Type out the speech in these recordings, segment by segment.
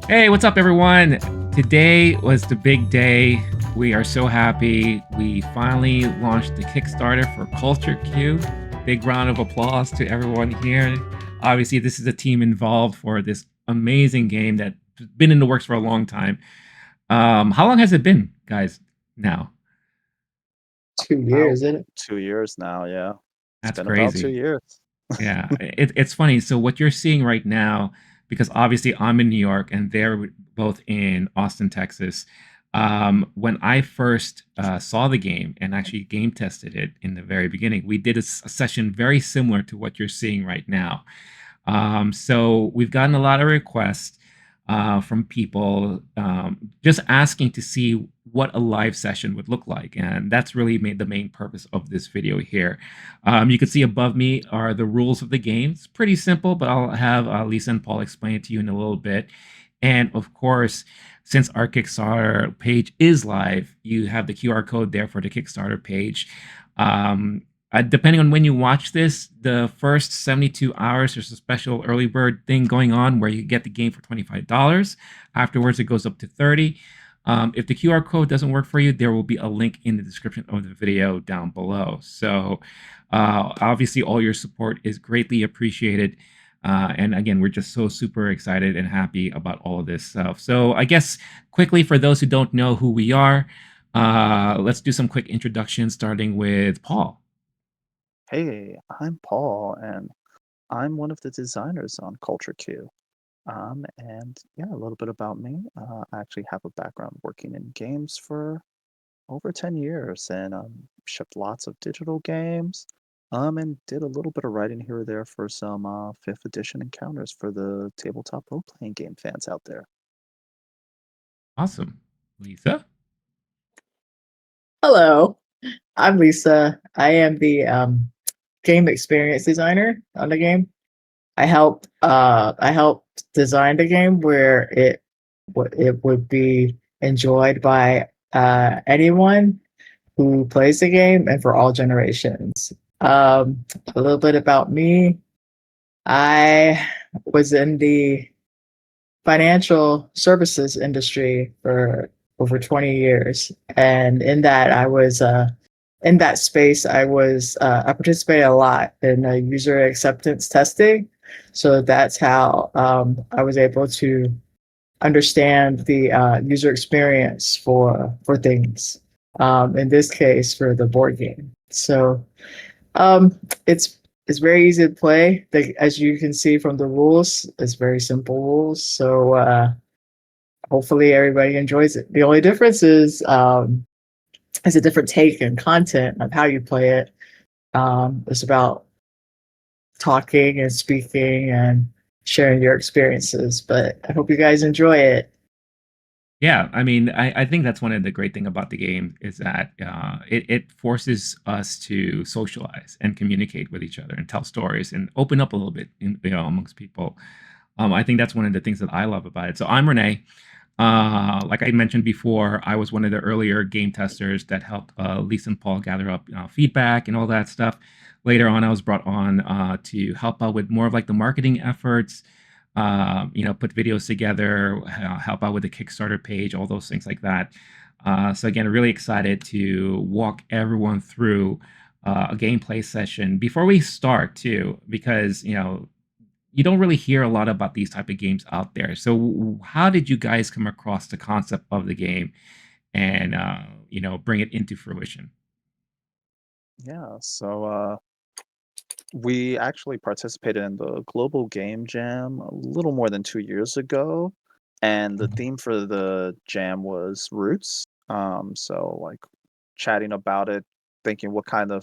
Hey, what's up, everyone? Today was the big day. We are so happy. We finally launched the Kickstarter for Culture Q. Big round of applause to everyone here. Obviously, this is a team involved for this amazing game that's been in the works for a long time. How long has it been, guys, now? 2 years, About isn't it? 2 years now, yeah. It's That's been about 2 crazy. years. Yeah, it's funny. So what you're seeing right now, because obviously I'm in New York and they're both in Austin, Texas. When I first saw the game and actually game tested it in the very beginning, we did a session very similar to what you're seeing right now. So we've gotten a lot of requests from people just asking to see what a live session would look like. And that's really made the main purpose of this video here. You can see above me are the rules of the game. It's pretty simple, but I'll have Lisa and Paul explain it to you in a little bit. And of course, since our Kickstarter page is live, you have the QR code there for the Kickstarter page. Depending on when you watch this, the first 72 hours, there's a special early bird thing going on where you get the game for $25. Afterwards, it goes up to 30. If the QR code doesn't work for you, there will be a link in the description of the video down below. So obviously, all your support is greatly appreciated. And again, we're just so super excited and happy about all of this stuff. So I guess quickly, for those who don't know who we are, let's do some quick introductions, starting with Paul. Hey, I'm Paul, and I'm one of the designers on Culture Q. And yeah, a little bit about me. I actually have a background working in games for over 10 years and shipped lots of digital games. And did a little bit of writing here or there for some 5th edition encounters for the tabletop role-playing game fans out there. Awesome. Lisa? Hello, I'm Lisa. I am the game experience designer on the game. I helped design the game where it would be enjoyed by anyone who plays the game and for all generations. A little bit about me. I was in the financial services industry for over 20 years. And in that space, I participated a lot in user acceptance testing. So that's how I was able to understand the user experience for things. In this case, for the board game. So um, it's it's very easy to play. As you can see from the rules, it's very simple rules. So hopefully everybody enjoys it. The only difference is a different take and content of how you play it. It's about talking and speaking and sharing your experiences. But I hope you guys enjoy it. Yeah, I mean, I think that's one of the great thing about the game is that it forces us to socialize and communicate with each other and tell stories and open up a little bit amongst people. I think that's one of the things that I love about it. So I'm Renee. Like I mentioned before, I was one of the earlier game testers that helped Lisa and Paul gather up feedback and all that stuff. Later on, I was brought on to help out with more of like the marketing efforts, put videos together, help out with the Kickstarter page, all those things like that. So again, really excited to walk everyone through a gameplay session before we start too, because you don't really hear a lot about these type of games out there. So how did you guys come across the concept of the game and bring it into fruition? Yeah, so we actually participated in the Global Game Jam a little more than 2 years ago, and the Mhm. theme for the jam was roots. So like chatting about it, thinking what kind of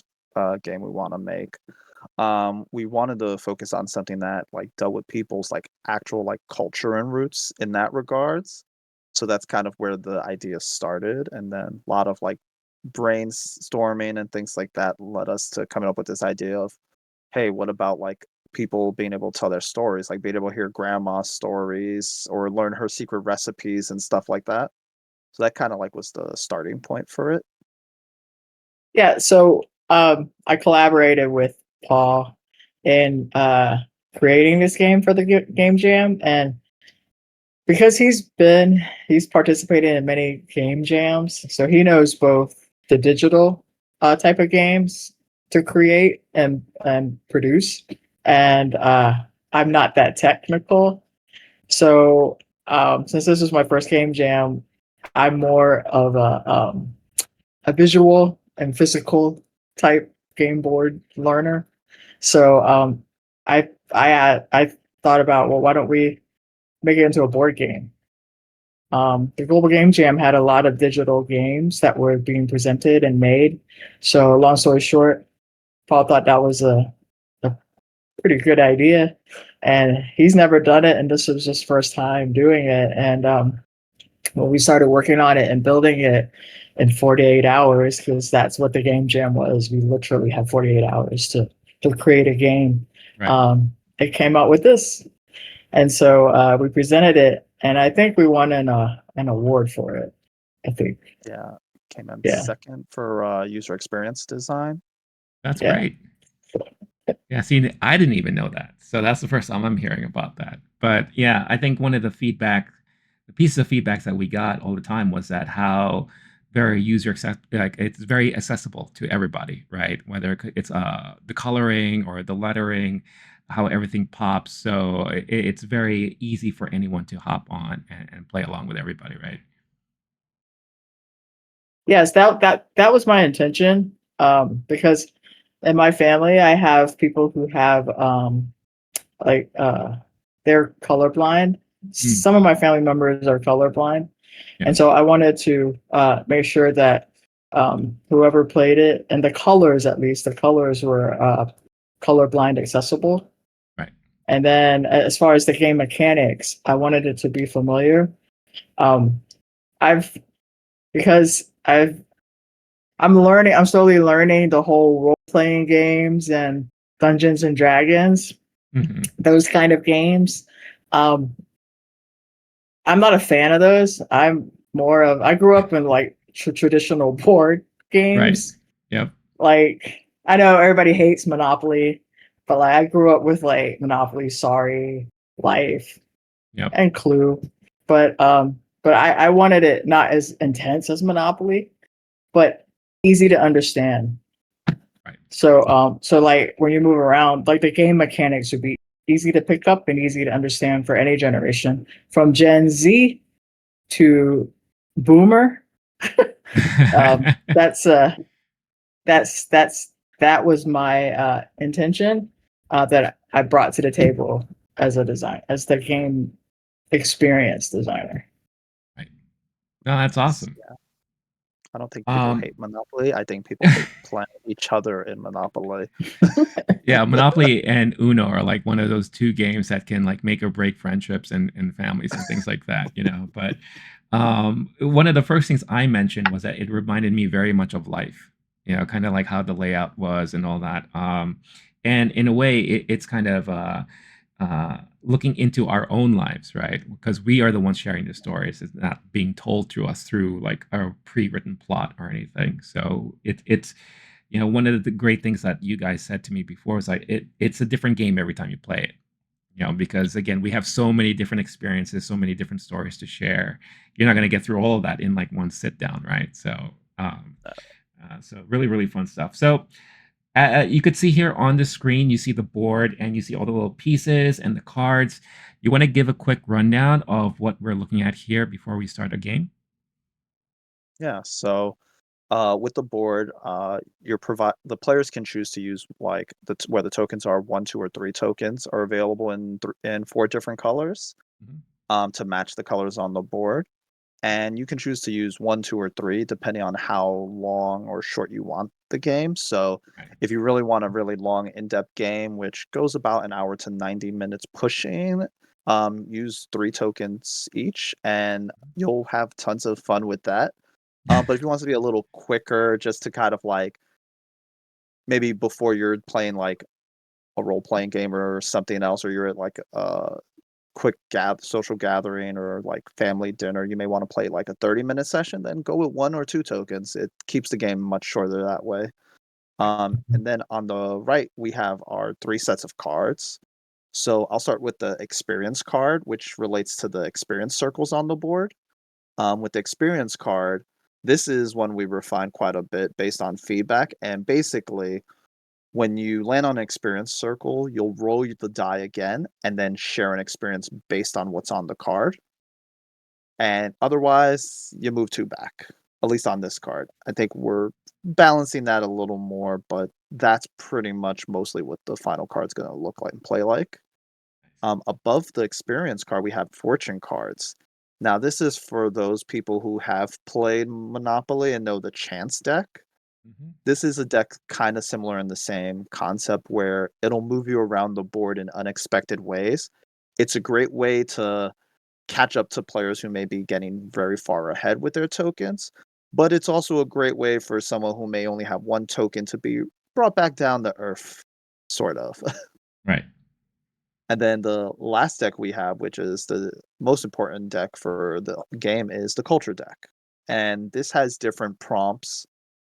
game we want to make. We wanted to focus on something that like dealt with people's like actual like culture and roots in that regards. So that's kind of where the idea started, and then a lot of like brainstorming and things like that led us to coming up with this idea of, hey, what about like people being able to tell their stories, like being able to hear grandma's stories or learn her secret recipes and stuff like that. So that kind of like was the starting point for it. Yeah. So I collaborated with Paul in creating this game for the game jam, and because he's participated in many game jams, so he knows both the digital type of games to create and produce, and I'm not that technical. So since this is my first game jam, I'm more of a visual and physical type game board learner. So I thought about, well, why don't we make it into a board game? The Global Game Jam had a lot of digital games that were being presented and made. So long story short, Paul thought that was a pretty good idea, and he's never done it, and this was his first time doing it. And when we started working on it and building it in 48 hours, because that's what the game jam was, we literally had 48 hours to create a game. Right. It came out with this, and so we presented it, and I think we won an award for it. I think, Yeah, came in yeah, second for user experience design. That's yeah. great. Yeah, see, I didn't even know that. So that's the first time I'm hearing about that. But yeah, I think one of the pieces of feedbacks that we got all the time was that how very like it's very accessible to everybody, right? Whether it's the coloring or the lettering, how everything pops. So it's very easy for anyone to hop on and play along with everybody, right? Yes, that was my intention. Because in my family, I have people who have like they're colorblind. Mm, Some of my family members are colorblind, yeah, and so I wanted to make sure that whoever played it, and the colors, at least the colors were colorblind accessible. right. And then as far as the game mechanics, I wanted it to be familiar. Um, I've because I'm slowly learning the whole role playing games and Dungeons and Dragons, Hmm. those kind of games. Um, I'm not a fan of those. I grew up in like traditional board Right. games. Yep. Like, I know everybody hates Monopoly, but like I grew up with like Monopoly, Sorry, Life, Yep. and Clue. But I wanted it not as intense as Monopoly, but easy to understand. Right. So like when you move around, like the game mechanics would be easy to pick up and easy to understand for any generation, from Gen Z to Boomer. Um, that's uh that was my intention that I brought to the table as the game experience designer. Right. No, that's awesome. Yeah, I don't think people Um, hate Monopoly. I think people hate playing each other in Monopoly. yeah, Monopoly and Uno are like one of those two games that can like make or break friendships and families and things like that, you know. But one of the first things I mentioned was that it reminded me very much of life, you know, kind of like how the layout was and all that. And in a way, it's kind of looking into our own lives, right? Because we are the ones sharing the stories. It's not being told to us through like a pre-written plot or anything. So it's you know, one of the great things that you guys said to me before was like it's a different game every time you play it. You know, because again, we have so many different experiences, so many different stories to share. You're not going to get through all of that in like one sit down, right? So, so really, really fun stuff. So, you could see here on the screen, you see the board and you see all the little pieces and the cards. You want to give a quick rundown of what we're looking at here before we start a game? Yeah, so with the board, the players can choose to use like where the tokens are one, two, or three tokens are available in four different colors Mhm. to match the colors on the board. And you can choose to use one, two, or three depending on how long or short you want the game. So Right. if you really want a really long, in-depth game, which goes about an hour to 90 minutes pushing, use three tokens each, and you'll have tons of fun with that. But if you want to be a little quicker, just to kind of like maybe before you're playing like a role playing game or something else, or you're at like a quick social gathering or like family dinner, you may want to play like a 30-minute session, then go with one or two tokens. It keeps the game much shorter that way. Right. And then on the right, we have our three sets of cards. So I'll start with the experience card, which relates to the experience circles on the board. With the experience card, this is one we refined quite a bit based on feedback. And basically, when you land on an experience circle, you'll roll the die again and then share an experience based on what's on the card. And otherwise, you move two back, at least on this card. I think we're balancing that a little more, but that's pretty much mostly what the final card's going to look like and play like. Above the experience card, we have fortune cards. Now, this is for those people who have played Monopoly and know the chance deck. Mhm. This is a deck kind of similar in the same concept where it'll move you around the board in unexpected ways. It's a great way to catch up to players who may be getting very far ahead with their tokens, but it's also a great way for someone who may only have one token to be brought back down to earth, sort of. Right. And then the last deck we have, which is the most important deck for the game, is the culture deck. And this has different prompts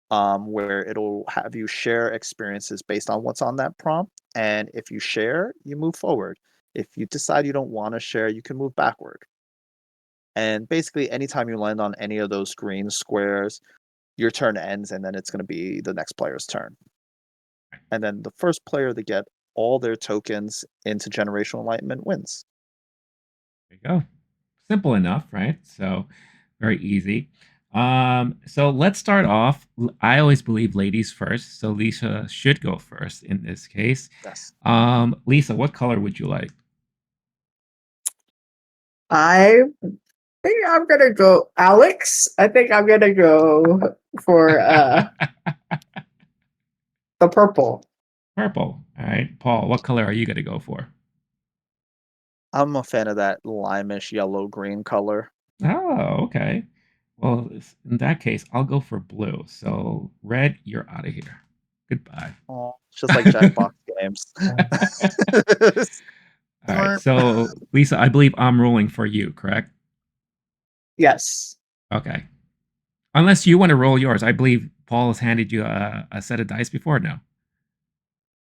where it'll have you share experiences based on what's on that prompt. And if you share, you move forward. If you decide you don't want to share, you can move backward. And basically, anytime you land on any of those green squares, your turn ends, and then it's going to be the next player's turn. And then the first player to get all their tokens into Generational Enlightenment wins. There you go. Simple enough, right? So very easy. So let's start off. I always believe ladies first, so Lisa should go first in this case. Yes. Lisa, what color would you like? I think I'm gonna go Alex. I think I'm gonna go for the purple. Purple. All right, Paul, what color are you going to go for? I'm a fan of that limeish yellow green color. Oh, okay. Well, in that case, I'll go for blue. So, red, you're out of here. Goodbye. Oh, it's just like Jackbox games. All right. So, Lisa, I believe I'm ruling for you, correct? Yes. Okay. Unless you want to roll yours. I believe Paul has handed you a set of dice before. No.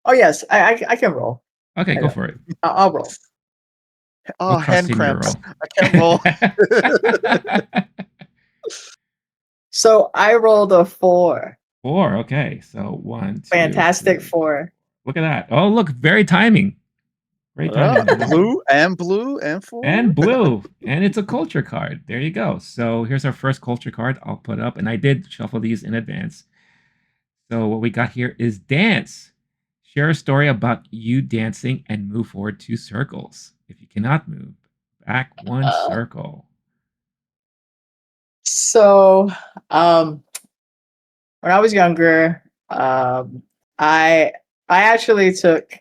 Oh yes, I can roll. Okay, I go know. for it. I'll roll. Oh, We'll trust hand in your cramps. roll. I can't roll. So I rolled a 4. 4. Okay. So 1, 2, Fantastic 3. 4. Look at that. Oh, look, very timing. Great timing. Blue and four. And blue. And it's a culture card. There you go. So here's our first culture card I'll put up. And I did shuffle these in advance. So what we got here is dance. Share a story about you dancing and move forward 2 circles. If you cannot move, back 1 circle. So when I was younger, I actually took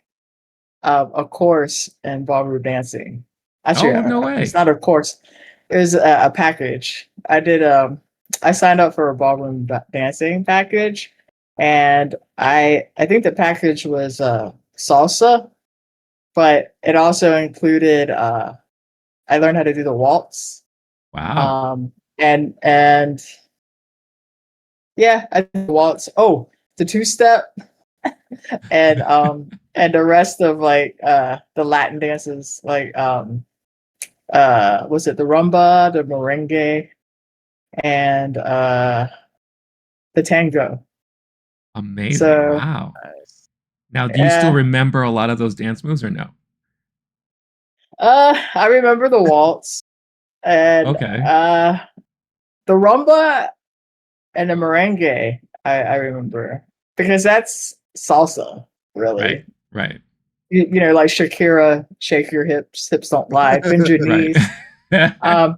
a course in ballroom dancing. Actually, Oh, no way. it's not a course; it was a package. I did. I signed up for a ballroom dancing package, and I think the package was salsa, but it also included. I learned how to do the waltz. Wow. And yeah, I did the waltz. Oh, the 2-step. And the rest of like the Latin dances, like was it the rumba, the merengue, and the tango. Amazing. So Wow. Nice. Now, do you still yeah, remember a lot of those dance moves or no? I remember the waltz and Okay. the rumba and the merengue. I remember because that's salsa, Right. really. Right. You know, like Shakira, shake your hips don't lie, bend your Right. knees. Um,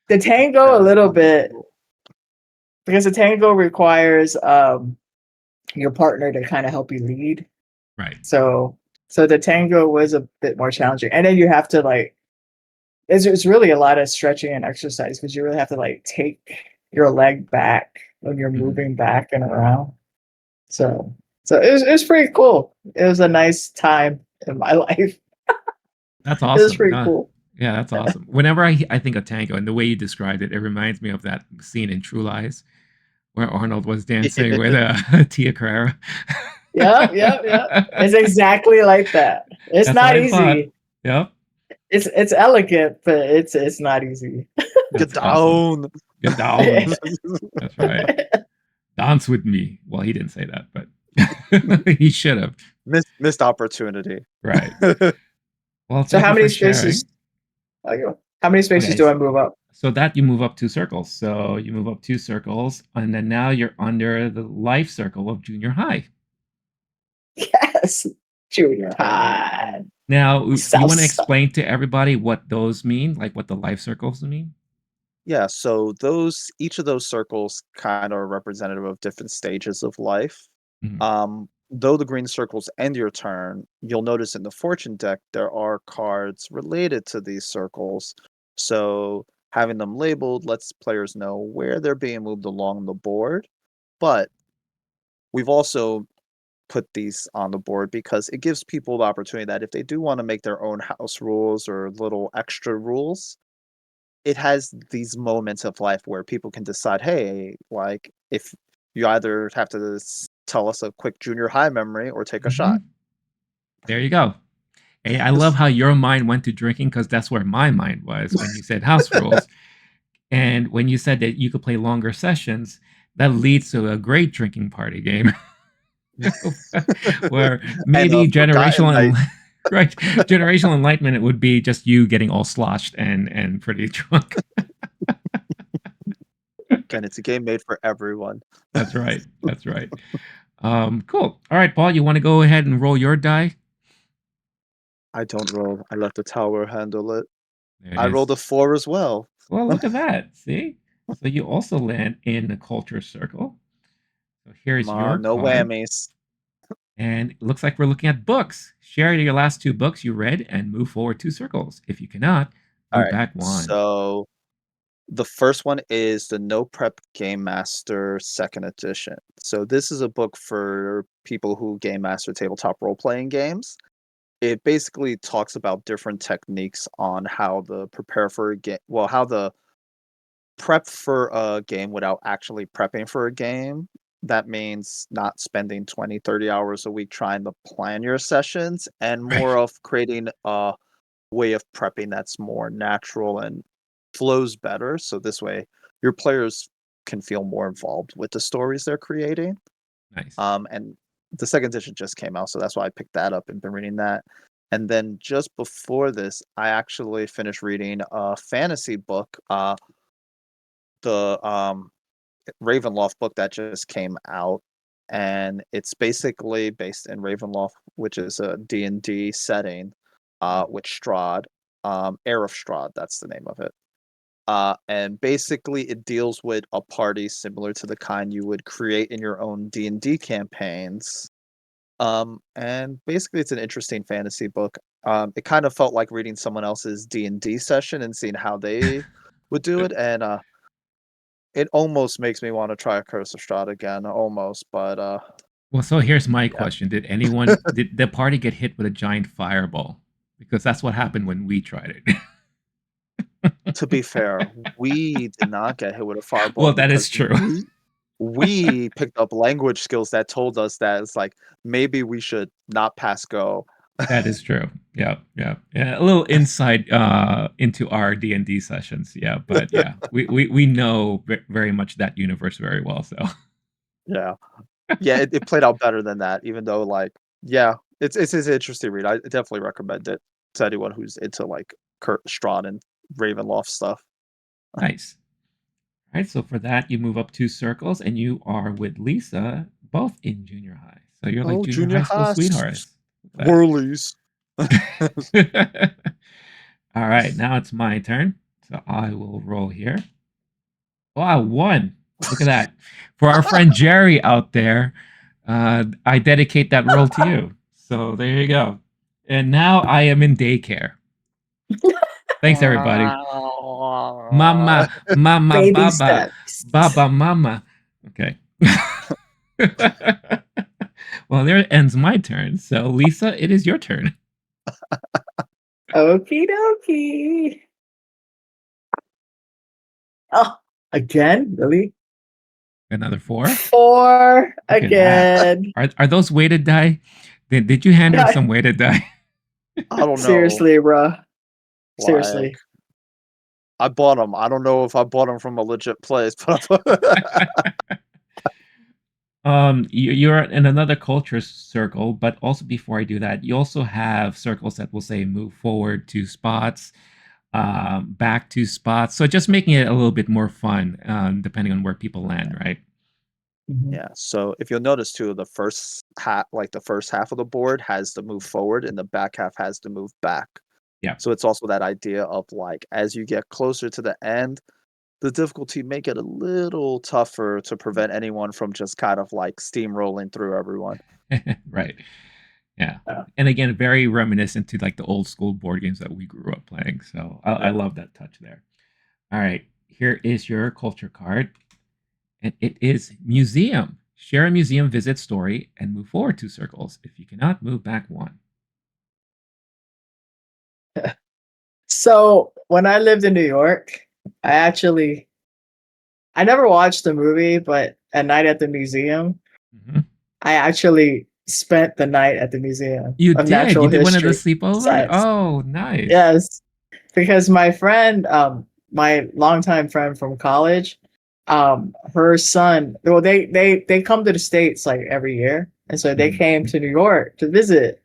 the tango a little bit because the tango requires your partner to kind of help you lead. Right. So the tango was a bit more challenging, and then you have to like it's really a lot of stretching and exercise because you really have to like take your leg back when you're Mhm. moving back and around. So it was pretty cool. It was a nice time in my life. That's It was awesome. pretty No, cool. yeah, that's awesome. Whenever I think of tango and the way you described it, it reminds me of that scene in True Lies where Arnold was dancing with Tia Carrera. Yeah. It's exactly like that. It's That's what not I thought. easy. Yep. It's elegant, but it's not easy. Get That's awesome. down. Get down. That's right. Dance with me. Well, he didn't say that, but he should have. Missed opportunity. Right. Well, So thank how you many for spaces? sharing. How many spaces Okay. do I move up? So that you move up 2 circles. So you move up 2 circles, and then now you're under the life circle of junior high. Yes, junior high. Now, you want to South. explain to everybody what those mean, like what the life circles mean? Yeah, so each of those circles kind of are representative of different stages of life. Mhm. Though the green circles end your turn, you'll notice in the fortune deck there are cards related to these circles. So having them labeled lets players know where they're being moved along the board. But we've also put these on the board because it gives people the opportunity that if they do want to make their own house rules or little extra rules, it has these moments of life where people can decide, hey, like if you either have to tell us a quick junior high memory or take a shot. Mhm. There you go. Hey, I love how your mind went to drinking because that's where my mind was when you said house rules. And when you said that you could play longer sessions, that leads to a great drinking party game where And maybe forgotten night. right, generational enlightenment would be just you getting all sloshed and pretty drunk. And it's a game made for everyone. That's right. That's right. Cool. All right, Paul, you want to go ahead and roll your die? I don't roll. I let the tower handle it. There it I is. rolled a 4 as well. Well, look at that. See? So you also land in the culture circle. So here's Come your on, no card. whammies. And it looks like we're looking at books. Share your last 2 books you read and move forward 2 circles. If you cannot, All move right. back 1. So the first one is the No Prep Game Master Second Edition. So this is a book for people who game master tabletop role playing games. It basically talks about different techniques on how to prepare for a game. Well, how to prep for a game without actually prepping for a game. That means not spending 20, 30 hours a week trying to plan your sessions and more Right. of creating a way of prepping that's more natural and flows better. So this way your players can feel more involved with the stories they're creating. Nice. And the second edition just came out, so that's why I picked that up and been reading that. And then just before this, I actually finished reading a fantasy book, the Ravenloft book that just came out, and it's basically based in Ravenloft, which is a D&D setting, with Strahd, Heir of Strahd, that's the name of it. And basically it deals with a party similar to the kind you would create in your own D&D campaigns. And basically it's an interesting fantasy book. It kind of felt like reading someone else's D&D session and seeing how they would do it, and it almost makes me want to try Curse of Strahd again, almost, but Well, so here's my yeah. question. Did the party get hit with a giant fireball? Because that's what happened when we tried it. To be fair, we did not get hit with a fireball Well, that is because true. we picked up language skills that told us that it's like maybe we should not pass go. That is true. Yeah, yeah, yeah. A little insight into our D&D sessions. Yeah, but yeah, we know very much that universe very well. So Yeah. Yeah, it played out better than that, even though like yeah, it's an interesting read. I definitely recommend it to anyone who's into like Kurt Strahd and Ravenloft stuff. nice. All right, so for that, you move up 2 circles, and you are with Lisa, both in junior high. So you're like Oh, junior junior high school high sweethearts. Look whirlies. at that. All right, now it's my turn. So I will roll here. Wow, 1. Look at that. For our friend Jerry out there, I dedicate that role to you. So there you go. And now I am in daycare. Thanks, everybody. Mama, mama, Baby baba, steps. baba, mama. Okay. Well, there ends my turn. So, Lisa, it is your turn. Okie dokie. Oh, again? Really? Another 4. 4 Look at that. again. Are those weighted die? Did you hand her Yeah, some weighted die? I don't know. Seriously, bruh. Like, Seriously. I bought them. I don't know if I bought them from a legit place, but You're in another culture circle, but also before I do that, you also have circles that will say move forward two spots, back two spots. So just making it a little bit more fun, depending on where people land, right? Mhm. yeah. So if you'll notice too, the first half of the board has to move forward, and the back half has to move back. Yeah. So it's also that idea of like as you get closer to the end, the difficulty may get a little tougher to prevent anyone from just kind of like steamrolling through everyone. Right. Yeah. Yeah. And again, very reminiscent to like the old school board games that we grew up playing. So I Yeah. love that touch there. All right. Here is your culture card. And it is museum. Share a museum visit story and move forward two circles. If you cannot, move back one. So when I lived in New York, I actually I never watched the movie, but at night at the museum, Mhm. I actually spent the night at the Museum You of did. You Natural did one of the History sleepover. Science. Oh, nice. Yes, because my friend, my longtime friend from college, her son, well, they come to the States like every year, and so they Mhm. came to New York to visit,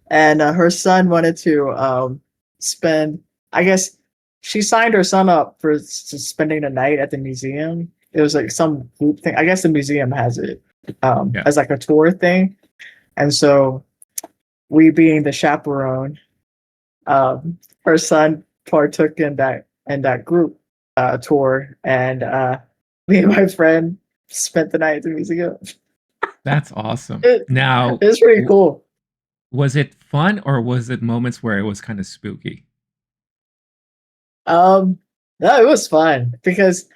and her son wanted to spend. I guess she signed her son up for spending the night at the museum. It was like some group thing. I guess the museum has it Yeah. as like a tour thing, and so we, being the chaperone, her son partook in that group tour, and me and my friend spent the night at the museum. That's awesome. It, Now, it's pretty cool. was it fun or was it moments where it was kind of spooky? Um, no, it was fun because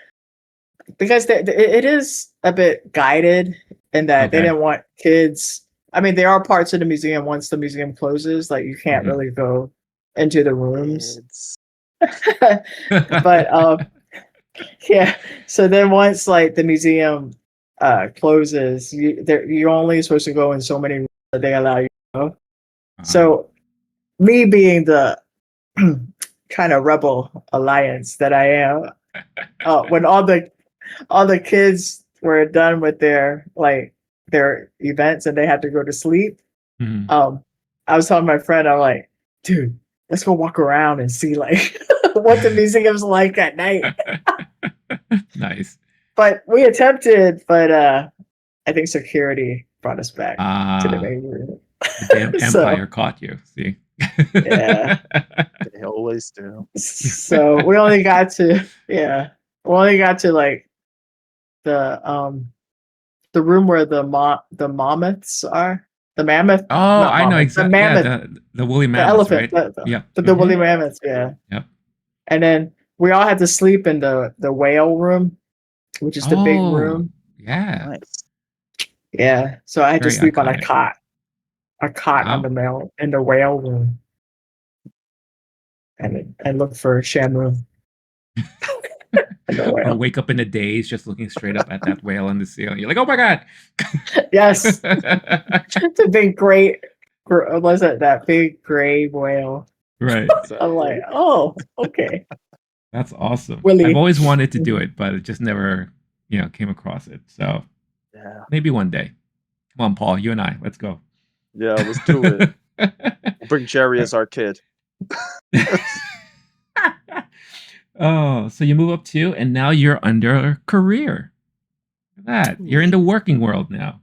it is a bit guided in that they Okay. didn't want kids. I mean, there are parts of the museum once the museum closes, like you can't Mhm. really go into the rooms. It's But yeah, so then once like the museum closes, you're only supposed to go in so many rooms that they allow you to go. Wow. So me being the kind of rebel alliance that I am, when all the kids were done with their events and they had to go to sleep, Mhm. um, I was telling my friend, I'm like, dude, let's go walk around and see like what the museum's like at night. Nice. But we attempted, but I think security brought us back to the Ah, main room. the damn So empire caught you. See? yeah, they always do. so we only got to we only got to like the room where the mammoths are. The mammoth, Oh, not I know mammoth, the exactly. Yeah, mammoth, the woolly the mammoths, elephant, right? Yeah. the woolly Mhm. mammoths, yeah. Yep. And then we all had to sleep in the whale room, which is the big Oh, room. yeah. Nice. Yeah. So I had to Very sleep on iconic. a cot on Wow. the male in the whale room, and look for Shamu in the Or whale. wake up in a daze just looking straight up at that whale on the ceiling. You're like, "Oh my god." Yes, the big gray, was it that big gray whale? Right. I'm like, Exactly. oh, okay, That's awesome. I've Willie. always wanted to do Mhm. it, but it just never, came across it. So Yeah. maybe one day. Come on, Paul, you and I, let's go. Yeah, let's do it. We'll bring Jerry as our kid. Oh, so you move up too, and now you're under career. Look at that. You're in the working world now.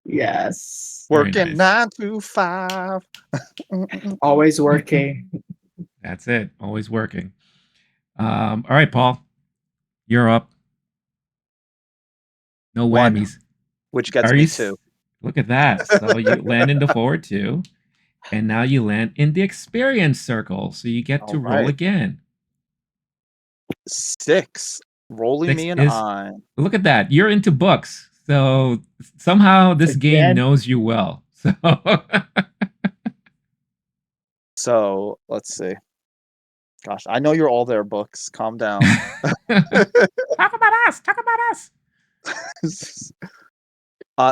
Yes, Very Working nice. 9 to 5. always working. That's it. Always working. All right, Paul, you're up. No 1, whammies. which gets Are you? me 2. Look at that. So you land in the forward two, and now you land in the experience circle. So you get to roll Alright. again. 6. Rolling Six me an is, eye. look at that. You're into books. So somehow this game Again, knows you well. So So, let's see. Gosh, I know you're all there, books. Calm down. talk about us. Talk about us.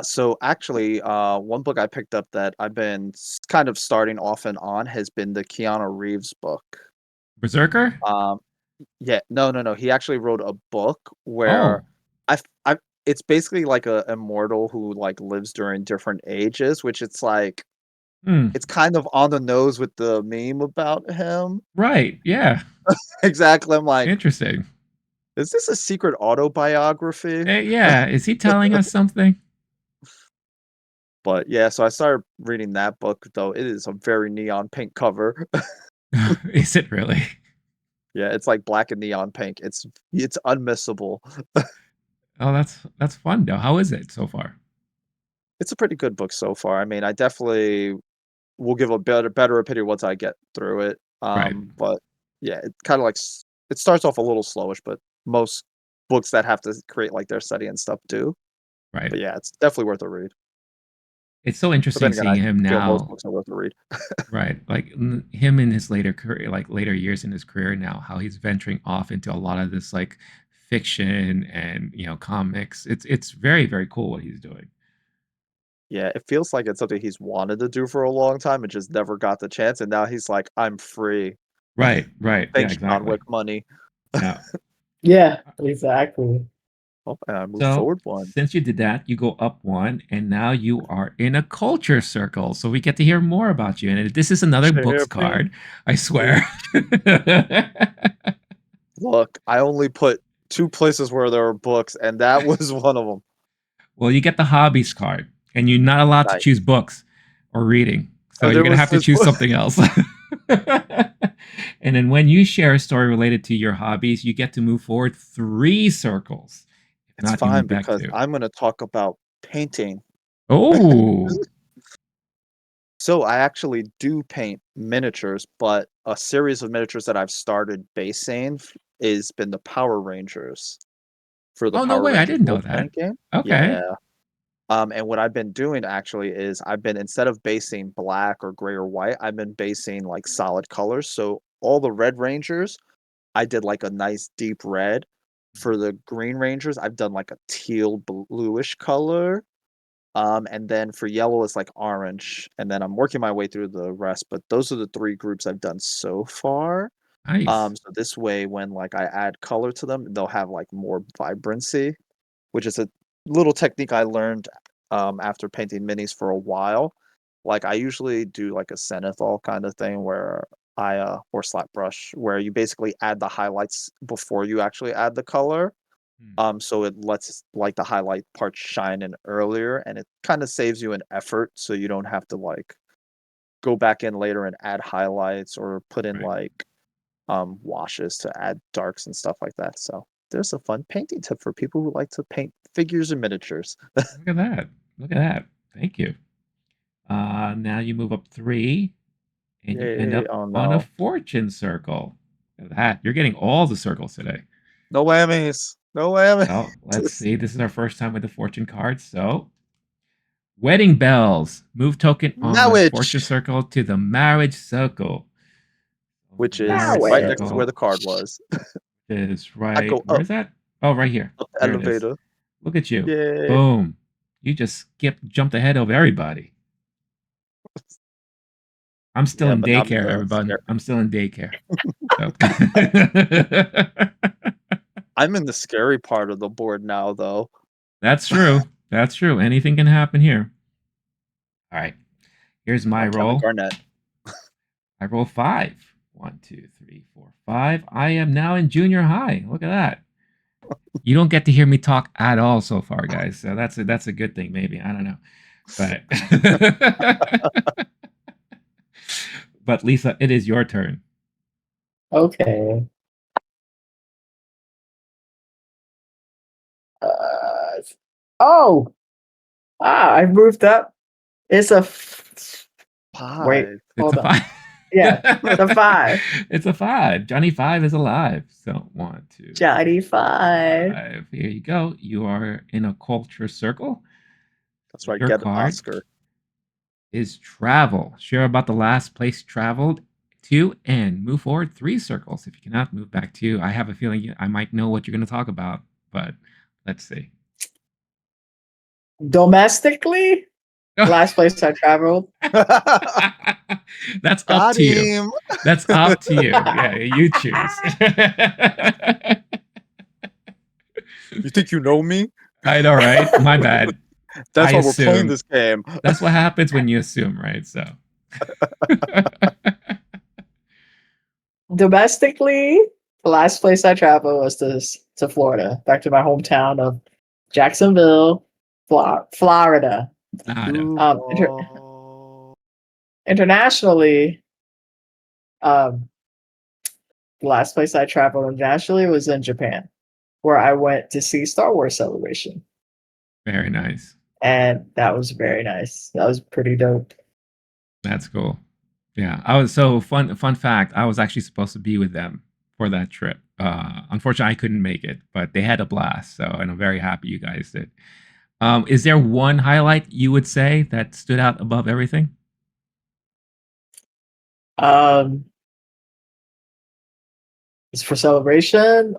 So actually, one book I picked up that I've been kind of starting off and on has been the Keanu Reeves book. Berserker? Um, yeah, no, no, no. He actually wrote a book where Oh. I it's basically like a immortal who like lives during different ages, which it's like Hmm. it's kind of on the nose with the meme about him. Right. Yeah. Exactly. I'm like, Interesting. is this a secret autobiography? Yeah. Is he telling us something? But yeah, so I started reading that book, though it is a very neon pink cover. Is it really? Yeah, it's like black and neon pink. It's unmissable. Oh, that's fun though. How is it so far? It's a pretty good book so far. I mean, I definitely will give a better opinion once I get through it. Right. But yeah, it kind of like it starts off a little slowish, but most books that have to create like their study and stuff do. Right. But yeah, it's definitely worth a read. It's so But then interesting again, I seeing him feel most now. books are worth a read. Right. Like him in his later career, like later years in his career now, how he's venturing off into a lot of this like fiction and, comics. It's very, very cool what he's doing. Yeah, it feels like it's something he's wanted to do for a long time and just never got the chance. And now he's like, I'm free. Right. Right. Yeah, Thanks, John exactly. Wick money. Yeah. Yeah, exactly. Oh, and I moved So forward one. since you did that, you go up one, and now you are in a culture circle. So we get to hear more about you. And this is another books card, Champion. I swear. Look, I only put 2 places where there were books, and that was one of them. Well, you get the hobbies card, and you're not allowed to choose Nice. books or reading. So Oh, you're there gonna was have to this choose book. something else. And then when you share a story related to your hobbies, you get to move forward 3 circles. If It's not, you fine move back because 2. I'm gonna talk about painting. Oh, So I actually do paint miniatures, but a series of miniatures that I've started basing is been the Power Rangers for the oh no Power way! I Rangers didn't know that. role-playing game. Okay, Yeah. And what I've been doing actually is I've been instead of basing black or gray or white, I've been basing like solid colors. So all the Red Rangers, I did like a nice deep red. For the Green Rangers, I've done like a teal bluish color. And then for yellow, it's like orange. And then I'm working my way through the rest, but those are the 3 groups I've done so far. nice. So this way, when like I add color to them, they'll have like more vibrancy, which is a little technique I learned after painting minis for a while. Like I usually do like a zenithal kind of thing where or slap brush where you basically add the highlights before you actually add the color. Hmm. So it lets like the highlight part shine in earlier, and it kind of saves you an effort, so you don't have to like go back in later and add highlights or put in Right. like washes to add darks and stuff like that. So there's a fun painting tip for people who like to paint figures and miniatures. Look at that. Look at that. Thank you. Now you move up 3, and you end Yay! up Oh on a no, fortune circle. Look at that. You're getting all the circles today. no whammies, no whammies. Well, let's see. This is our first time with the fortune card. So, wedding bells. Move token on fortune Marriage, circle to the marriage circle. which is Marriage right next to where circle the card was. is I right. go Where up, is that? Oh, right here. up the There it is. elevator. Look at you. Yay! Boom. You just jumped ahead of everybody. I'm still Yeah, in but now I'm in daycare, the everyone. I'm still in daycare. So. I'm in the scary part of the board now, though. That's true. That's true. Anything can happen here. All right. Here's my I'm Kevin roll. Garnett. I roll 5. 1, 2, 3, 4, 5. I am now in junior high. Look at that. You don't get to hear me talk at all so far, guys. So that's a good thing, maybe. I don't know. But but Lisa, it is your turn. Okay. Uh, oh, I moved up. It's a wait. 5. It's a Hold on. 5. Yeah, the 5. It's a 5. Johnny 5 is alive. So 1, 2, Johnny 5. 5. Here you go. You are in a culture circle. That's So right, your get an card Oscar. is travel. Share about the last place traveled to and move forward 3 circles. If you cannot, move back 2. I have a feeling I might know what you're going to talk about, but let's see. Domestically, last place I traveled. That's up Got to you. him. That's up to you. Yeah, you choose. You think you know me? I know, right? My bad. That's I why we're playing assume. this game. That's what happens when you assume, right? So. Domestically, the last place I traveled was to Florida, back to my hometown of Jacksonville, Florida. Nada. Duval. Internationally, um, the last place I traveled internationally was in Japan, where I went to see Star Wars Celebration, Very nice. and that was very nice. That was pretty dope. That's cool. Yeah, I was so fun. Fun fact: I was actually supposed to be with them for that trip. Unfortunately, I couldn't make it, but they had a blast. So, and I'm very happy you guys did. Is there one highlight you would say that stood out above everything? Um, as for Celebration,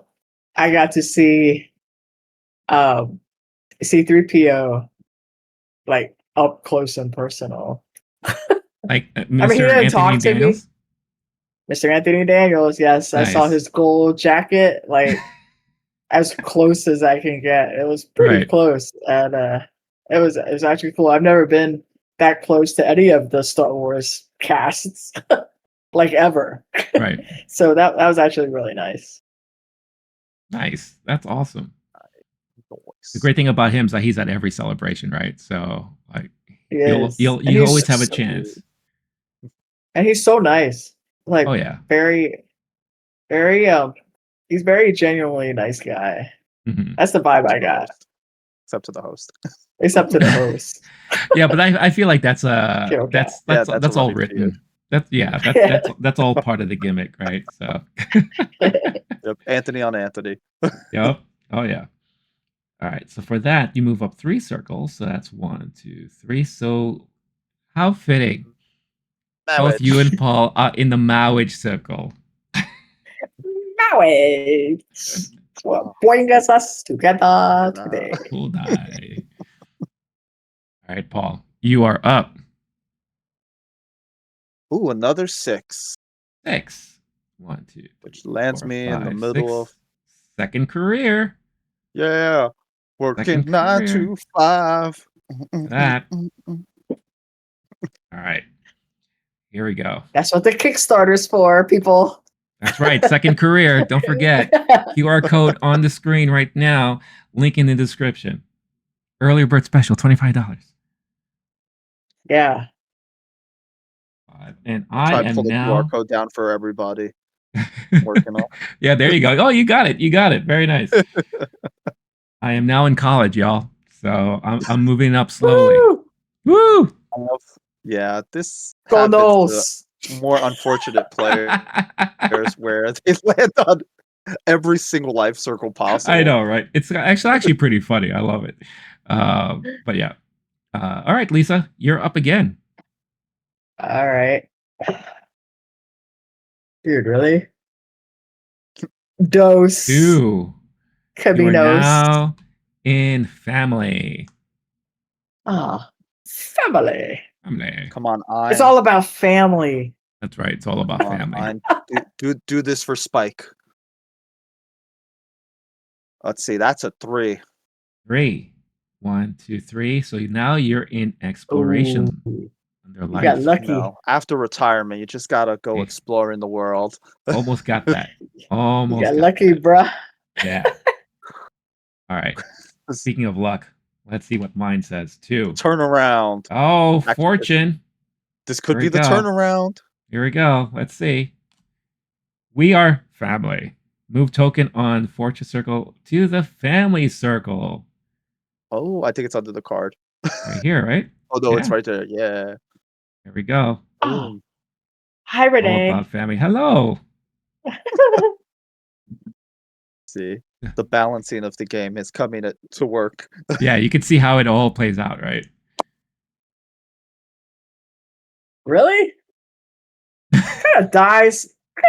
I got to see um, C3PO like up close and personal. Like I mean, he Mr. didn't Anthony talk to me. Daniels? Mr. Anthony Daniels, yes, I saw Nice. his gold jacket, like as close as I can get. It was pretty Right. close, and it was actually cool. I've never been that close to any of the Star Wars casts, like ever. Right. So that was actually really nice. Nice. That's awesome. The Nice. great thing about him is that he's at every celebration, right? So like He is, and you he's always have a so chance. and he's so nice. Like Oh yeah. very, very he's very genuinely nice guy. Mhm. That's the vibe I To the got, host. Except to the host. except to the host. Yeah, but I feel like that's Kill guy. Yeah, that's a that's all running feud. written. That's all part of the gimmick, right? So Yep. Anthony on Anthony. yep. Oh yeah. All right. So for that, you move up 3 circles. So that's 1, 2, 3. So how fitting. Both you and Paul are in the Mowage circle. Marriage. What brings us together today? Cool die. All right, Paul. You are up. Ooh, another 6. 6. 1, 2, 3, Which lands 4, me in the 5, middle 6. of Second career. yeah. Working Second 9 career. to 5. That. All right. Here we go. That's what the Kickstarter's for, people. That's right. Second career. Don't forget. QR code on the screen right now. Link in the description. Earlier bird special, $25. Yeah. And Try I to pull am the QR now. code down for everybody. Working on. Yeah, there you go. Oh, you got it. You got it. Very nice. I am now in college, y'all. So I'm moving up slowly. Woo! Woo! Yeah, this Go happens Knowles. to more unfortunate players where they land on every single life circle possible. I know, right? It's actually pretty funny. I love it. But yeah. All right, Lisa, you're up again. All right. Dude, really? Dose. 2. You are Caminos. now in family. Ah, family. Family. Come on, It's all about family. That's right. It's all about family. Do this for Spike. Let's see, that's a 3. 3. 1, 2, 3. So now you're in exploration Ooh, under you life. got lucky. No, after retirement, you just gotta go Hey. exploring the world. Almost got that. You Almost got got lucky, that. bruh. Yeah. All right. Speaking of luck, let's see what mine says. 2. Turnaround. Oh, Actually, fortune. This could Here be we the go. turnaround. Here we go. Let's see. We are family. Move token on fortune circle to the family circle. Oh, I think it's under the card. Right here, right? Oh no, it's Yeah. right there. Yeah. Here we go. Oh, Boom. hi, All Renee. about family. Hello. See, the balancing of the game is coming to work. Yeah, you can see how it all plays out, right? Really? What kind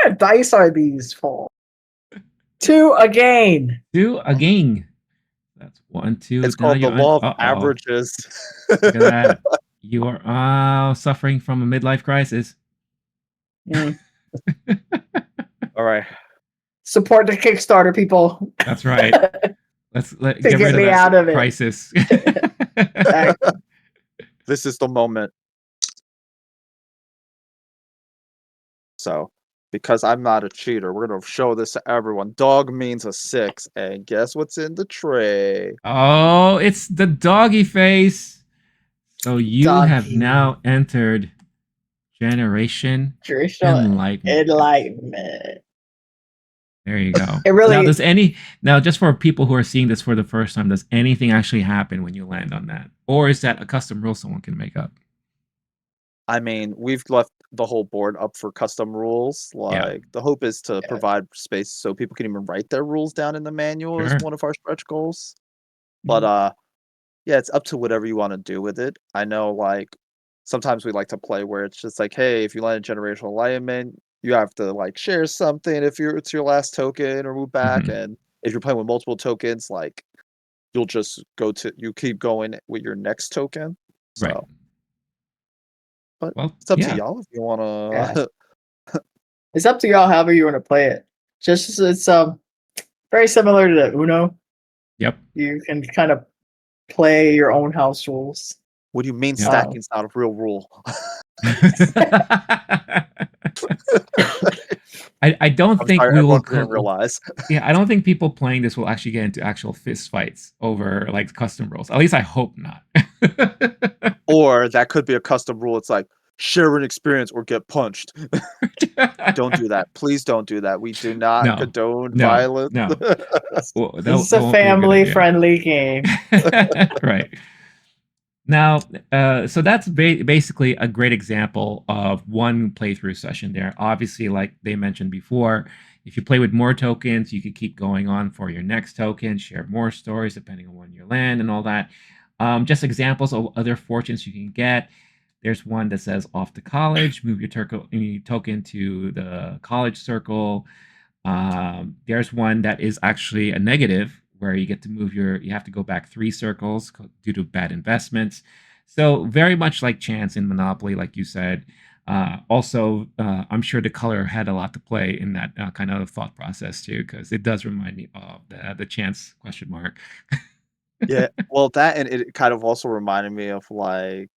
of dice are these for? 2 again. 2 again. That's 1, 2. It's Now called the you're on. law of Uh-oh. averages. Look at that. You are suffering from a midlife crisis. Mm. All right. Support the Kickstarter, people. That's right. To Get get rid of me that out of it. crisis. This is the moment. So, because I'm not a cheater, we're gonna show this to everyone. Dog means a 6, and guess what's in the tray? Oh, it's the doggy face. So you have Doggy. now entered Generation Traditional Enlightenment. enlightenment. There you go. It Now, really just for people who are seeing this for the first time, does anything actually happen when you land on that, or is that a custom rule someone can make up? I mean, we've left the whole board up for custom rules. Yeah, Like, the hope is to yeah. provide space so people can even write their rules down in the manual is sure. one of our stretch goals. But Mhm. yeah, it's up to whatever you want to do with it. I know, like, sometimes we like to play where it's just like, hey, if you land a generational alignment, you have to like share something if it's your last token or move back. Hmm. And if you're playing with multiple tokens, like you keep going with your next token. Right. So, but Well, it's up to yeah. y'all if you Yeah. wanna. It's up to y'all however you want to play it. Just it's very similar to the Uno. Yep. You can kind of play your own house rules. What do you mean Yep. Um, stacking's not a real rule? I don't I'm think sorry, we will everyone didn't go. realize. Yeah, I don't think people playing this will actually get into actual fist fights over like custom rules. At least I hope not. Or that could be a custom rule. It's like share an experience or get punched. Don't do that. Please don't do that. We do not No, condone no, violence. no. Well, this is that a won't be a good family idea. friendly game. Right. Now, so that's basically a great example of one playthrough session there. Obviously, like they mentioned before, if you play with more tokens, you could keep going on for your next token, share more stories depending on when you land and all that. Just examples of other fortunes you can get. There's one that says off to college, move your token to the college circle. There's one that is actually a negative where you have to go back 3 circles due to bad investments. So very much like chance in Monopoly, like you said. Also, I'm sure the color had a lot to play in that kind of thought process too, because it does remind me of the chance question mark. Yeah, well, that and it kind of also reminded me of, like,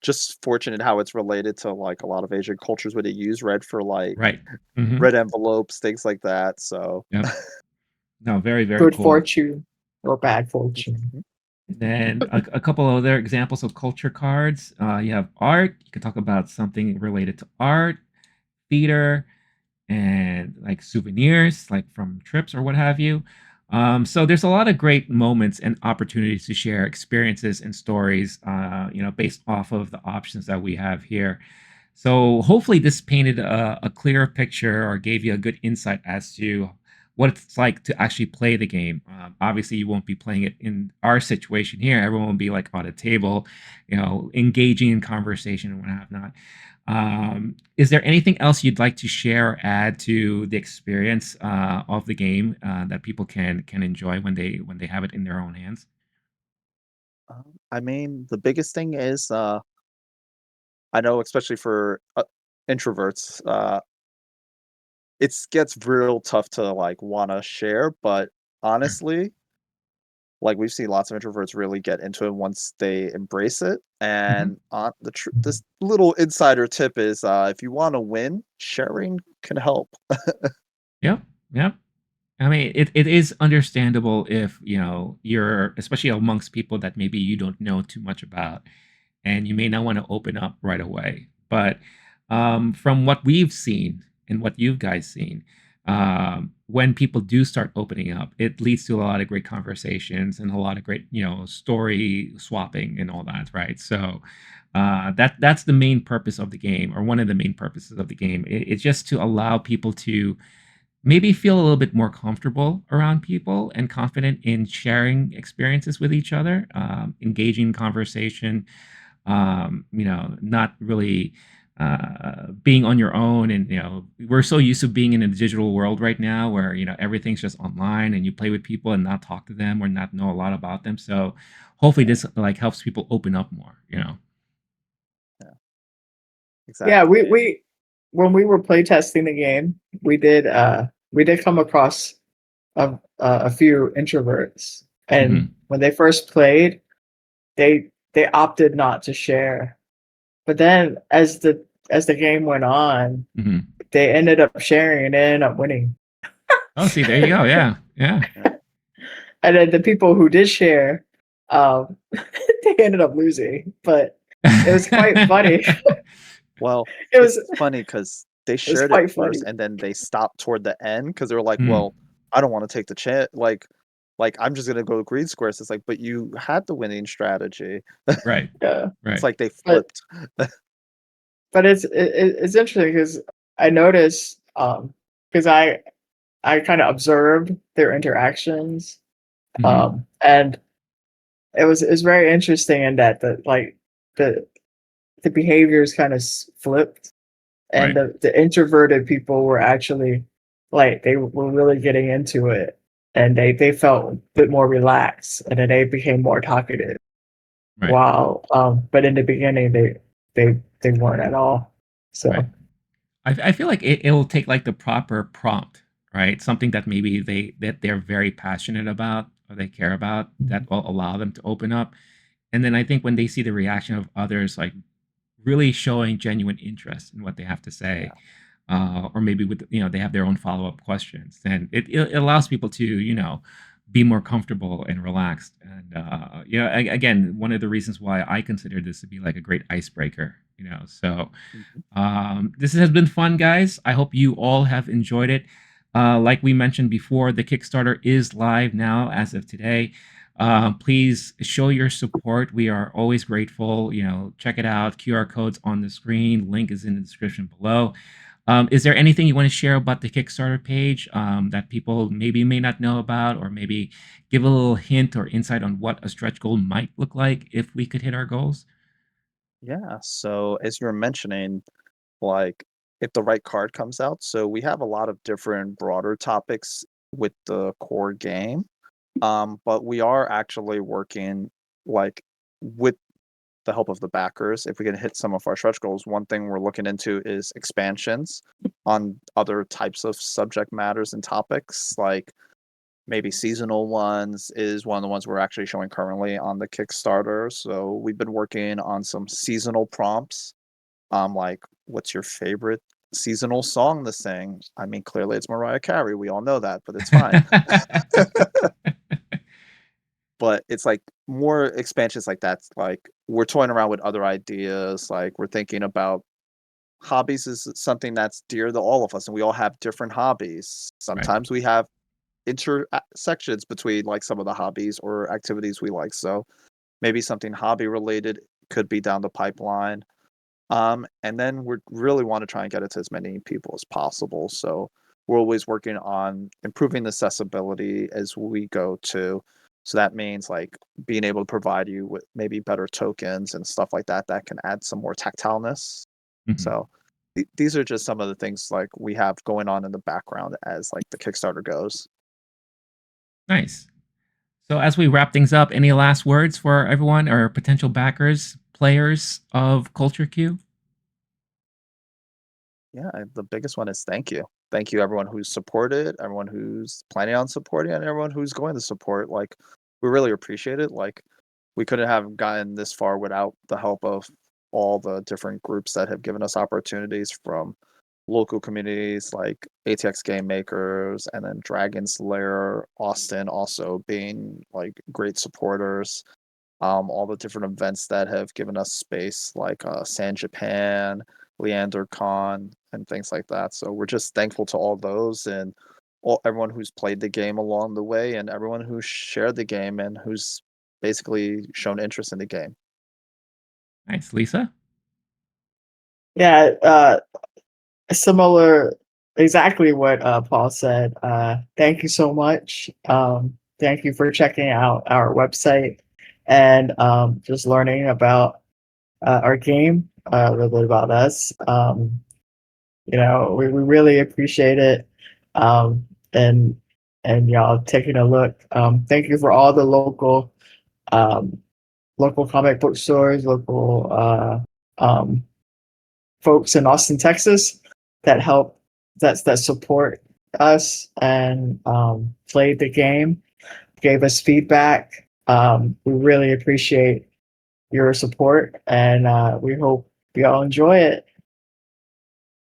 just fortunate how it's related to, like, a lot of Asian cultures where they use red for, like, Right. Hmm. red envelopes, things like that, so Yep. No, very, very Good cool. fortune or bad fortune. Mhm. And then a couple other examples of culture cards. You have art. You can talk about something related to art, theater, and like souvenirs, like from trips or what have you. So there's a lot of great moments and opportunities to share experiences and stories, based off of the options that we have here. So hopefully this painted a clearer picture or gave you a good insight as to what it's like to actually play the game. Obviously, you won't be playing it in our situation here. Everyone will be like on a table, engaging in conversation and what have not. Is there anything else you'd like to share or add to the experience of the game that people can enjoy when they have it in their own hands? I mean, the biggest thing is, I know especially for, introverts, it gets real tough to, like, wanna share, but Sure. honestly, like, we've seen lots of introverts really get into it once they embrace it, Hmm. and, this little insider tip is, if you wanna win, sharing can help. Yep. Yep. I mean, it is understandable if, you're especially amongst people that maybe you don't know too much about, and you may not want to open up right away. But from what we've seen and what you guys seen, when people do start opening up, it leads to a lot of great conversations and a lot of great, story swapping and all that, right? So that's the main purpose of the game, or one of the main purposes of the game. It's just to allow people to maybe feel a little bit more comfortable around people and confident in sharing experiences with each other, engaging in conversation, not really being on your own, and we're so used to being in a digital world right now where everything's just online and you play with people and not talk to them or not know a lot about them. So hopefully this like helps people open up more. Yeah, Yeah, exactly. we when we were playtesting the game, we did come across a few introverts, and Hmm. when they first played, they opted not to share. But then as the game went on, Hmm. they ended up sharing and they ended up winning. Oh, see, there you go. Yeah, yeah. Yeah. And then the people who did share, they ended up losing. But it was quite funny. Well, It it's was funny because they it was shared it quite first funny. and then they stopped toward the end because they were like, Mm, "Well, I don't wanna take the chance. Like, I'm just gonna go green squares." It's like, "But you had the winning strategy." right, Yeah. It's right. like they But flipped. it's interesting because I noticed because I kind of observed their interactions, Hmm. and it was very interesting in that the the behaviors kind of flipped, and Right, the introverted people were actually like they were really getting into it, and they felt a bit more relaxed, and then they became more talkative. right, While but in the beginning they weren't at all. right. So I feel like it'll take like the proper prompt, right? Something that maybe they're very passionate about or they care about that will allow them to open up. And then I think when they see the reaction of others, like really showing genuine interest in what they have to say, Yeah. or maybe with they have their own follow up questions, then it allows people to be more comfortable and relaxed. And again, one of the reasons why I consider this to be like a great icebreaker. So Mhm. this has been fun, guys. I hope you all have enjoyed it. Like we mentioned before, the Kickstarter is live now as of today. Please show your support. We are always grateful. Check it out. QR codes on the screen. Link is in the description below. Is there anything you want to share about the Kickstarter page that people maybe may not know about, or maybe give a little hint or insight on what a stretch goal might look like if we could hit our goals? Yeah, so as you were mentioning, like, if the right card comes out, so we have a lot of different broader topics with the core game, but we are actually working, like, with the help of the backers, if we can hit some of our stretch goals, one thing we're looking into is expansions on other types of subject matters and topics, like maybe seasonal ones is one of the ones we're actually showing currently on the Kickstarter. So we've been working on some seasonal prompts, like what's your favorite seasonal song to sing? I mean, clearly it's Mariah Carey. We all know that, but it's fine. But it's like more expansions like that. Like we're toying around with other ideas. Like we're thinking about hobbies is something that's dear to all of us, and we all have different hobbies. Right. Sometimes we have intersections between like some of the hobbies or activities we like. So maybe something hobby related could be down the pipeline. And then we really want to try and get it to as many people as possible. So we're always working on improving accessibility as we go to. So that means like being able to provide you with maybe better tokens and stuff like that that can add some more tactileness. Mhm. So these are just some of the things like we have going on in the background as like the Kickstarter goes. Nice. So as we wrap things up, any last words for everyone or potential backers, players of Culture Q? Yeah, the biggest one is thank you. Thank you everyone who's supported, everyone who's planning on supporting, and everyone who's going to support. Like, we really appreciate it. Like, we couldn't have gotten this far without the help of all the different groups that have given us opportunities from local communities like ATX Game Makers and then Dragon's Lair, Austin also being like great supporters. All the different events that have given us space, like San Japan, Leander Con, and things like that. So we're just thankful to all those and everyone who's played the game along the way, and everyone who's shared the game and who's basically shown interest in the game. Nice. Lisa? yeah, similar, exactly what Paul said. Thank you so much. Thank you for checking out our website and just learning about our game. a little bit about us. We really appreciate it. Um, and y'all taking a look. Thank you for all the um, local comic book stores, local folks in Austin, Texas that help that support us and played the game, gave us feedback. We really appreciate your support, and we hope you all enjoy it.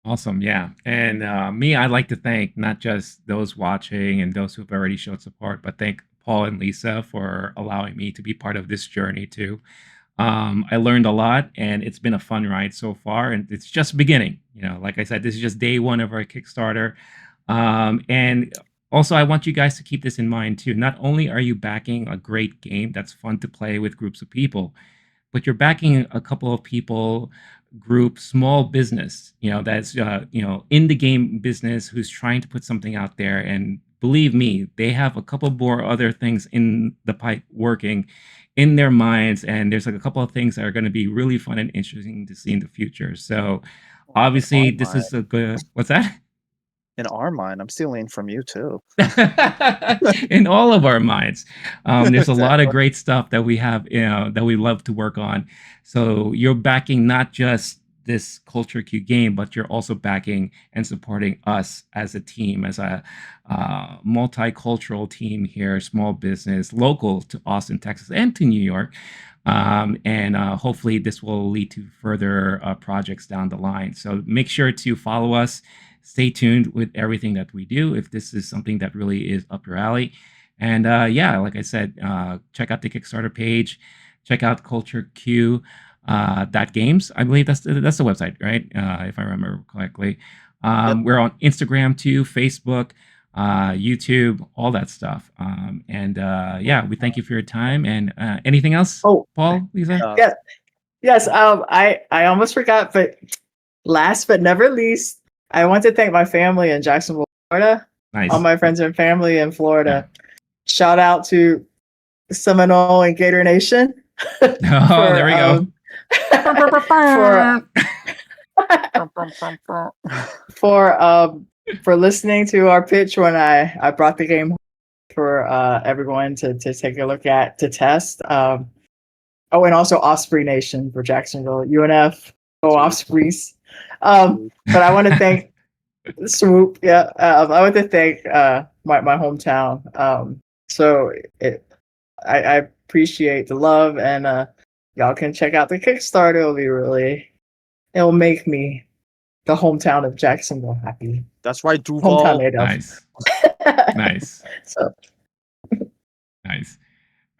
Awesome. Yeah. And me, I'd like to thank not just those watching and those who've already showed support, but thank Paul and Lisa for allowing me to be part of this journey too. I learned a lot and it's been a fun ride so far. And it's just beginning. Like I said, this is just day one of our Kickstarter. And also, I want you guys to keep this in mind too. Not only are you backing a great game that's fun to play with groups of people, but you're backing a couple of people, group, small business, that's in the game business who's trying to put something out there. And believe me, they have a couple more other things in the pipe working in their minds, and there's like a couple of things that are going to be really fun and interesting to see in the future. So In obviously our this mind, is a good, what's that? I'm stealing from you too. In all of our minds. There's a lot of Exactly. great stuff that we have, that we love to work on. So you're backing not just this Culture Q game, but you're also backing and supporting us as a team, as a multicultural team here, small business, local to Austin, Texas, and to New York. And hopefully this will lead to further projects down the line. So make sure to follow us. Stay tuned with everything that we do if this is something that really is up your alley. And yeah, like I said, check out the Kickstarter page, check out Culture Q .games. I believe that's the website, right? If I remember correctly. Yep. We're on Instagram too, Facebook, YouTube, all that stuff. And yeah, we thank you for your time. And anything else, Oh, Paul, Lisa? yeah, yes. I almost forgot, but last but never least, I want to thank my family in Jacksonville, Florida. All Nice. my friends and family in Yeah. Florida. Shout out to Seminole and Gator Nation Oh, there we go. for for listening to our pitch when I brought the game for everyone to take a look at to test. Oh, and also Osprey Nation for Jacksonville, UNF, Ospreys. But I want to thank Swoop. Yeah, I want to thank my hometown. So I appreciate the love, and y'all can check out the Kickstarter. It'll make me the hometown of Jacksonville happy. That's right, Hometown Duval. native. Nice. Nice. So Nice.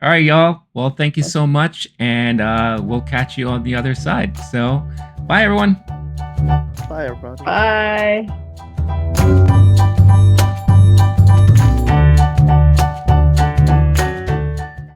All right, y'all. Well, thank you so much. And we'll catch you on the other side. So bye, everyone. Bye, everybody. bye.